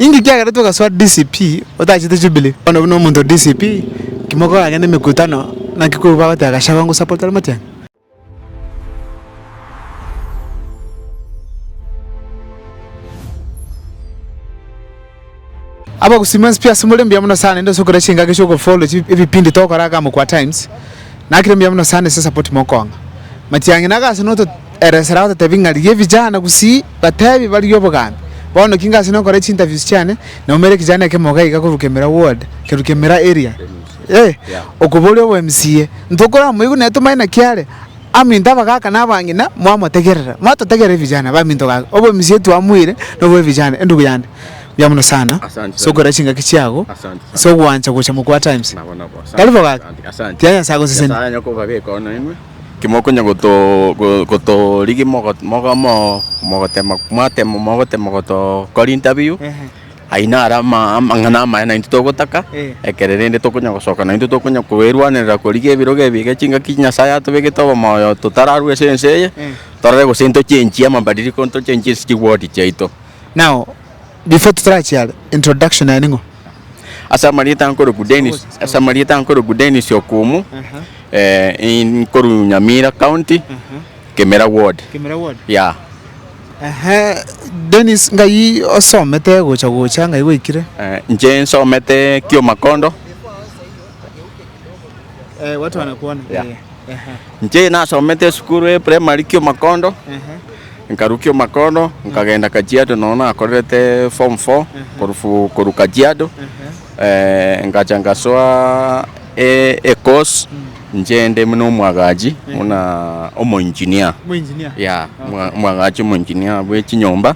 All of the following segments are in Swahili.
Ingi kia gara tuka swat DCP otachite Jubilee. Ono no muntu DCP kimoko agende mikutano na kikuba wataka shabangu support Matiang'i. Aba kusimansi pia simule mbia mno sana ndo sokora chinga kesho ko follow vipindi to karaga mu kwa times. Na kile mbia mno sana se support Mokonga. Matiang'i naga sinoto eresera wata tabinga liye vijana kusi batabi bali yobogambi. Bono kinga sino kore interviews cyane na umere kijana ke mogai ka kurukemera ward ke rukemera area okubole wa MCA ndokora muyigu neto maina kyale aminda bagaka nabangina mwamotegerera mwatotegerera vijana baminto gaga obo MCA tu amwire no bo vijana endugu yande byamuno sana sokora chinga kichiago so wancha kucha mu kwa times kalivo gaga asante tianya sago sesen sanya ko babe ko no inwe kimoko nyagoto ligi mogo to call interview aina arama mangana maina into gotaka ekererende tokunya gosoka na into tokunya kwerwanira kurige biroge bige chinga kinya saya to bege to moyo tutararu esense torre go sento chenchi amabadiri konto chenchi stiwodi chaito. Now before to try child introduction na ningo asa marieta ankoro Gudenis yokumu in Koru Nyamira County Kemera Ward yeah Dennis ngai osomete gocha ngai wikire nje nsomete Kio Makondo watu wanakuona nje na somete skuru primary Kio Makondo nkarukio Makondo nkagenda Kajiado nona akorete form 4 koru Kajiado ngachangaswa course njende muno mwagaji una omo engineer ya mwagaji mo engineer bwe chinyomba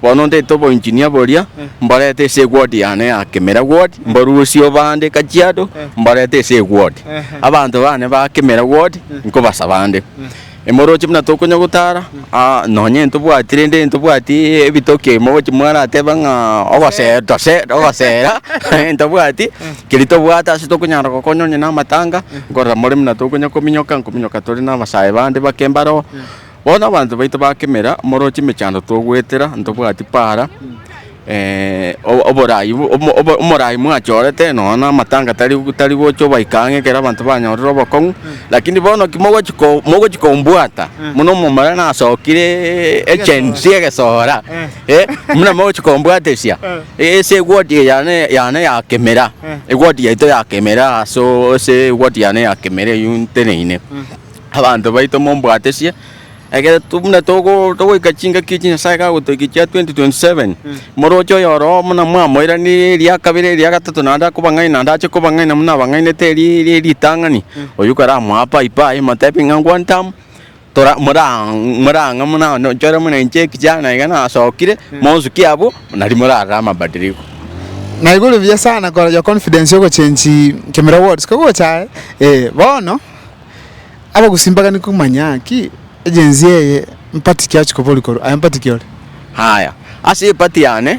bono nde to bo engineer boria mbarete se ward yane akemera ward mbarusio bande Kajiado mbarete se ward abantu bane ba kemera ward nko basabande emoro chimna tokonya gutara nonye ntubwatire ntubwati ebitoke mo chimwana atebanga obasera ntubwati kilito bwata sitokunyara kokonyonya na matanga ngora muri mna tokonya kominyoka tori na basaye bande bakembaro bona abantu baito bakemera moro chimechando togwetera ntubwati para oborai mwachorete nona matanga tari gocho baikange kera abantu banyorero bokong lakini bono kimogo chikombwata muno mumara na sokire echensi gesora muna mogo chikombwata sia ese wodi yane ya kemera wodi yaito ya kemera so ese wodi yane ya kemera yunteneine abantu baito mombwate sia agera tumna togo ikachinga kichinya saga utokicha 2027 morocho yoro muna mwamoira ni ria kabire ria gatatu nanda kubangai nanda che kubangai na muna bangai neteri ritangani oyukara mwapa ipa matepi ngangwantam tora muranga muna no chora muna inche kijana igana asokire mozuki abo nari murara mabadiriko na igulu vya sana kwa ya confidence yoko chenchi Kemera Words kwa cha bono aba gusimbaga ni kumanyaki agency ye mpati kiacho kopolikoro ayempati kiole haya asi pati yane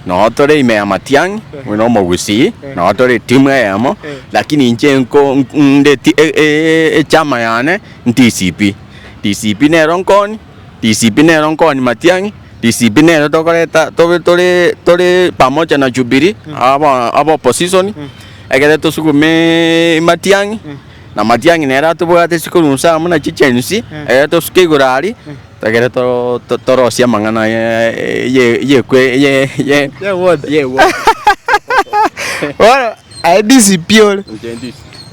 no tore ime ya Matiang'i wino mogusi no tore timu yamo lakini njenko nde chama yane DCP ne ronkoni Matiang'i DCP ne tokoreta tore pamoja na Jubilee abo opposition egere tosukume Matiang'i na Matiang'i nera tubwate sikurunsa muna chichensi to skigurari tagere torosia mangana ye word ora DCP ol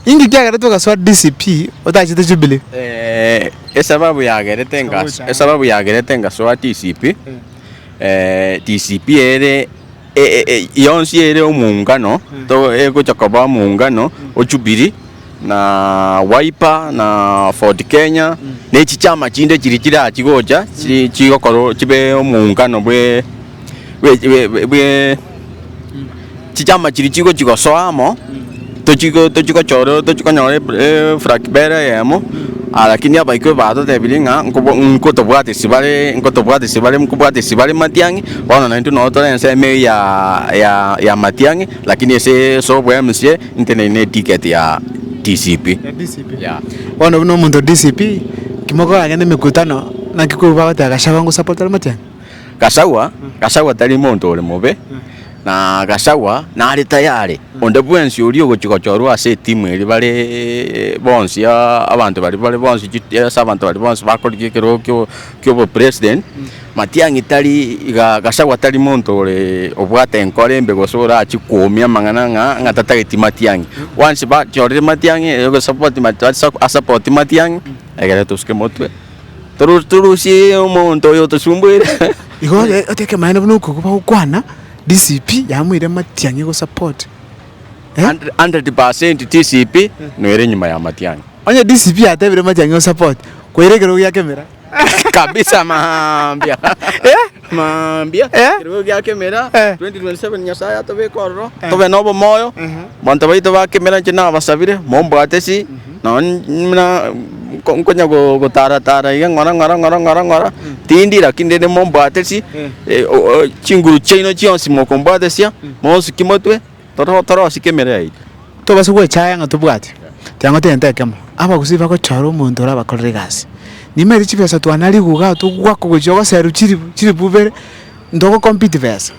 ingi kyagere to gaswa DCP otachite Jubilee sababu yagere tenga so DCP DCP ere yonsi ere omungano to egochakoba mungano o Jubilee na Wiper na Ford Kenya ne chichama chinde chirikira chigoja chigokoro chibe omungano bwe chichama chirichigo chigosoamo tochiko choro tochikonyore frakbera yamo lakini abaiko bado tebilinga nkotobwate sibale Matiang'i bona na ntuno tore nseme ya Matiang'i lakini ese so bwe MCA intene ticket ya DCP yeah bona muntu DCP kimoko agende mikutano na kikuba bataka shabangu support Matiang'i Gasawa tari muntu uri mubi na Gasawa nari tayari onde bwensi uri ogochikochorwa ase timu eri bari bonsi abantu bari bonsi asa abantu bari bonsi bakoriki kero kyo president Matiang'i tari Gasawa tari muntu uri obwate enkore embe gosora achikumia mang'ana ng'a tatageti Matiang'i once ba chorire Matiang'i ego support Matiang'i egere tuske motwe turusi omuntu oyo tusumbuire igo oteke maana bunuko kuba ukwana DCP yamwire Matiang'i go support 100% DCP no ere nyuma ya Matiang'i onye DCP atebire Matiang'i go support koiregero ya kamera kabisa mambia mambia kero ya kamera 2027 nyasaya tobe korro tobe nobo moyo monto baito ba kamera china basabire mombo atesi na konkonya go tara ya ngora tindira kindene mombo atesi chinguru chino chionsi mokombo atesia monsi kimotwe toro sikemera ai to basugwe chaya ngatubwate tango tente kemo aba kusiba ko charo muntu ora bakorere gasi nimeri chipesa twanali guga tugwako gojogo seru chiri bubere ndoko compete vesa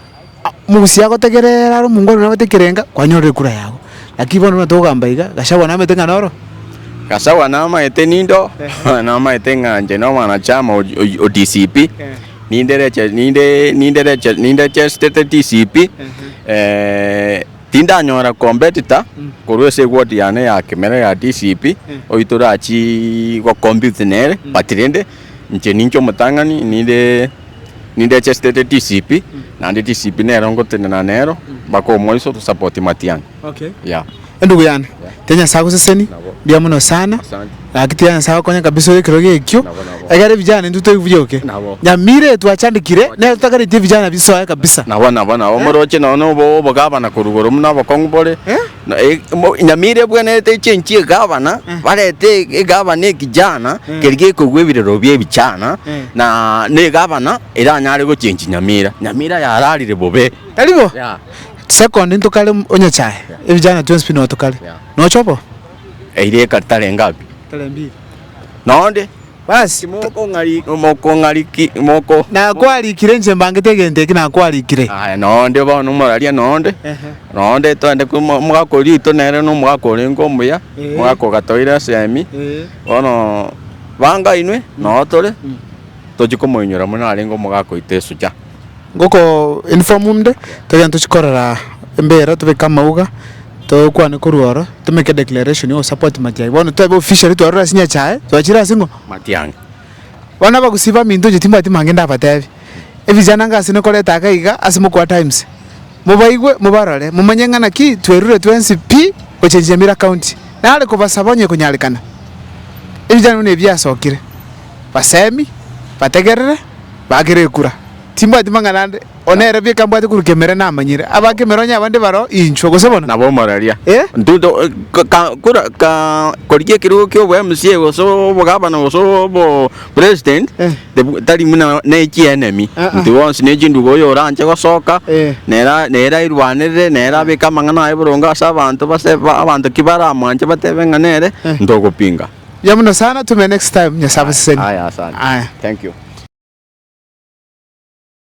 mugusi yako tegerera ro mungoro na batekerenga kwanyore kura yago lakini bono natogamba iga Gasawa na metenga noro Gasawa na maete nindo na maete nganje no wanachama o DCP ninde state DCP tinda nyora competitor kurwese ward yane ya kamera ya DCP oitora achi go compete nere patrende nche nincho mutangani ninde state DCP na DCP nero ngotene na nero bako moiso to support Matiang'i okay yeah ndugu yana tenya sako seseni bia muno sana akitia sako konya kabisa yekero gekyo agare vijana nduto ivyoke nyamire twachandikire ne tutakarite vijana bisoya kabisa nabona omoroche no bo gavana kurugoro muna bakongobore nyamire bwene te chenchi gavana barete gavana kijana kerige kugwebire robye bichana na ne gavana era nyare go chenchi nyamira yararire bobe talibo second ntukale onye chae evijana 20 spin otukale no chopo eire katale ngapi tale 2 nonde basi moko ngari na kwali kirenje mbangetegende kina kwali kire aya nonde ba no maralia nonde twende ku mugakori to nere no mugakori ngombuya mugakogatoira semi ono banga inwe no tole tojikomoinyora muna alengo mugakoite suja ngoko informumde tugenda tuchikorera embera tubeka mauga to kwane kuruoro tumeke declaration yo support Matiang'i bono tebe officially twarora sinya chae twachira singo Matiang'i bana bagusiba mindu jitimba timangenda batebi evijana ngasi ne koleta akaiga asimo kwa times mubaigwe mubarore mumanyengana ki twerure 20p ochenje mira county nale ko basabonye kunyalikana evijana ne byasokire basemi bategerere bagire kura timba timangana onere bika mbate kurukemera namanyire abakemera nya abandi baro inchwo gosebona nabo mararia ndudo kura koriye kirugo kyo bwa MCA goso bogabana goso bo president tari muna nechi enemy ndiwonse nechi ndugo yo ranje gosoka nera irwanire nera bika mangana ayiburonga asabantu baseba abantu kibara amanje batebenga nere ndogopinga yamuno sana tume next time nyasaba seni aya sana thank you